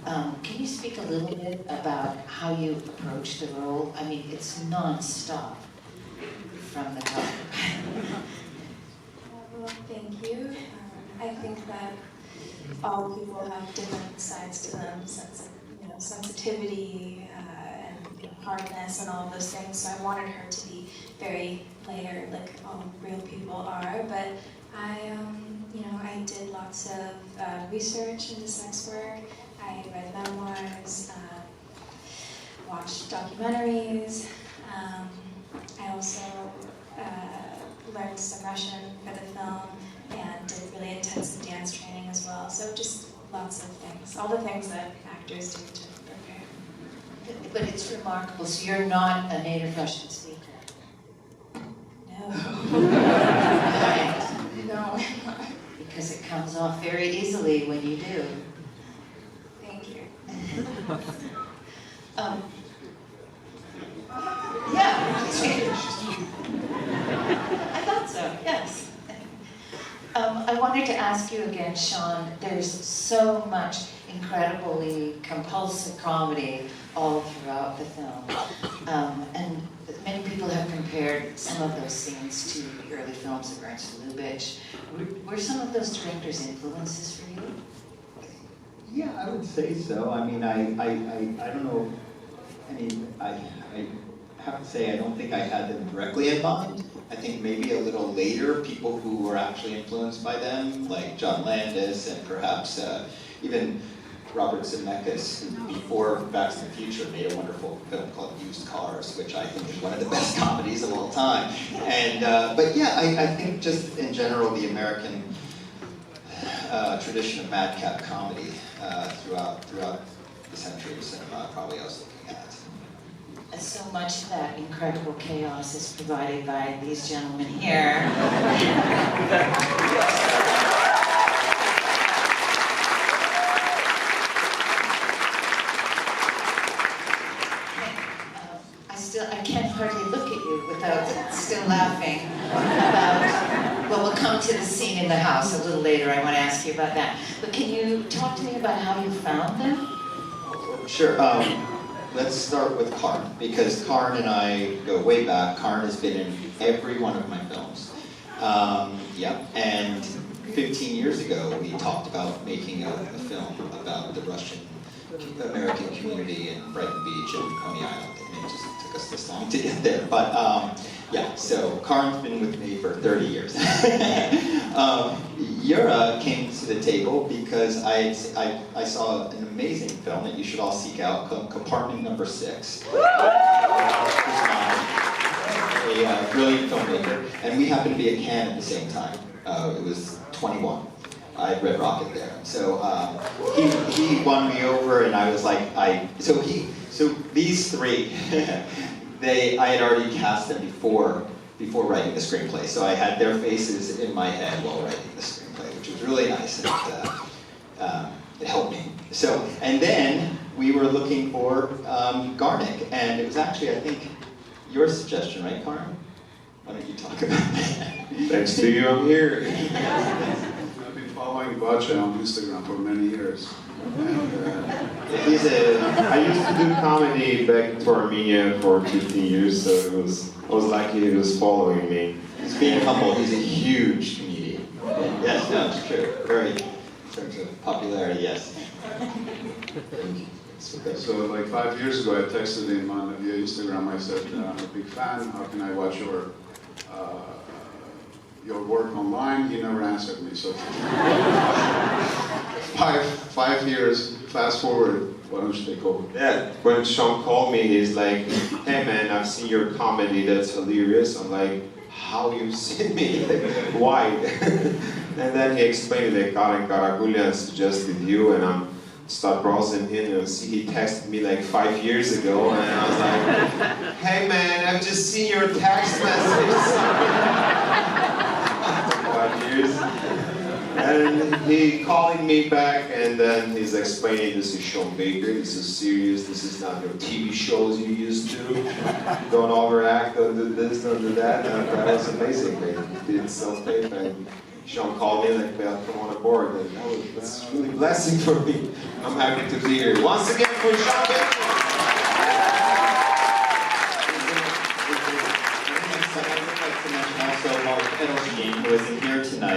Can you speak a little bit about how you approach the role? I mean, it's non-stop from the top. Well, thank you. I think that all people have different sides to them, sensitivity and hardness and all of those things. So I wanted her to be very layered, like all real people are. But I did lots of research into sex work. I read memoirs, watched documentaries. I also learned some Russian for the film and did really intensive dance training as well. So just lots of things, all the things that actors do to prepare. But it's remarkable. So you're not a native Russian speaker? No. Right. No. Because it comes off very easily when you do. Thank you. Yeah. I thought so, yes. I wanted to ask you again, Sean, there's so much incredibly compulsive comedy all throughout the film. And many people have compared some of those scenes to the early films of Ernst Lubitsch. Were some of those directors' influences for you? Yeah, I would say so. I mean, I don't know. I mean, I have to say I don't think I had them directly in mind. I think maybe a little later, people who were actually influenced by them, like John Landis and perhaps even Robert Zemeckis, who before Back to the Future made a wonderful film called Used Cars, which I think is one of the best comedies of all time. And but yeah, I think just in general the American tradition of madcap comedy throughout the century of cinema probably I was looking at. So much of that incredible chaos is provided by these gentlemen here. I can't hardly look at you without still laughing about, well, we'll come to the scene in the house a little later. I want to ask you about that. But can you talk to me about how you found them? Sure. Let's start with Karn, because Karn and I go way back. Karn has been in every one of my films. And 15 years ago, we talked about making a film about the Russian-American community in Brighton Beach and Coney Island. And it just took us this long to get there. But so Karn's been with me for 30 years. Yura came to the table because I saw an amazing film that you should all seek out called Compartment Number 6. A brilliant filmmaker, and we happened to be at Cannes at the same time. It was 21. I had Red Rocket there. So he won me over, and I was like, so these three, I had already cast them before writing the screenplay. So I had their faces in my head while writing the screenplay, which was really nice, and it helped me. So, and then we were looking for Garnick, and it was actually, I think, your suggestion, right, Karin? Why don't you talk about that? Thanks to you, I'm here. I've been following Bacha on Instagram for many years. And, I used to do comedy back to Armenia for 15 years, so I was lucky he was following me. He's being humble. He's a huge comedian. Yes, no, it's true. Very, in terms of popularity, yes. So like 5 years ago, I texted him via Instagram. I said, I'm a big fan. How can I watch your work online? He never answered me. So 5 years, fast forward, why don't you take over? Yeah, when Sean called me, he's like, hey man, I've seen your comedy, that's hilarious. I'm like, how you seen me? Like, why? And then he explained that Karen Karagulian suggested you, and I'm start browsing in and see he texted me like 5 years ago, and I was like, hey man, I've just seen your text message. 5 years. And he calling me back, and then he's explaining, this is Sean Baker, this is serious, this is not your TV shows you used to. Don't overact, don't do this, don't do that. And that was amazing. They did self-tape and Sean called me like, "Well, come on aboard," and that's really a blessing for me. I'm happy to be here once again for Sean Baker. I'd like to mention also Mark Edelstein, who isn't here tonight.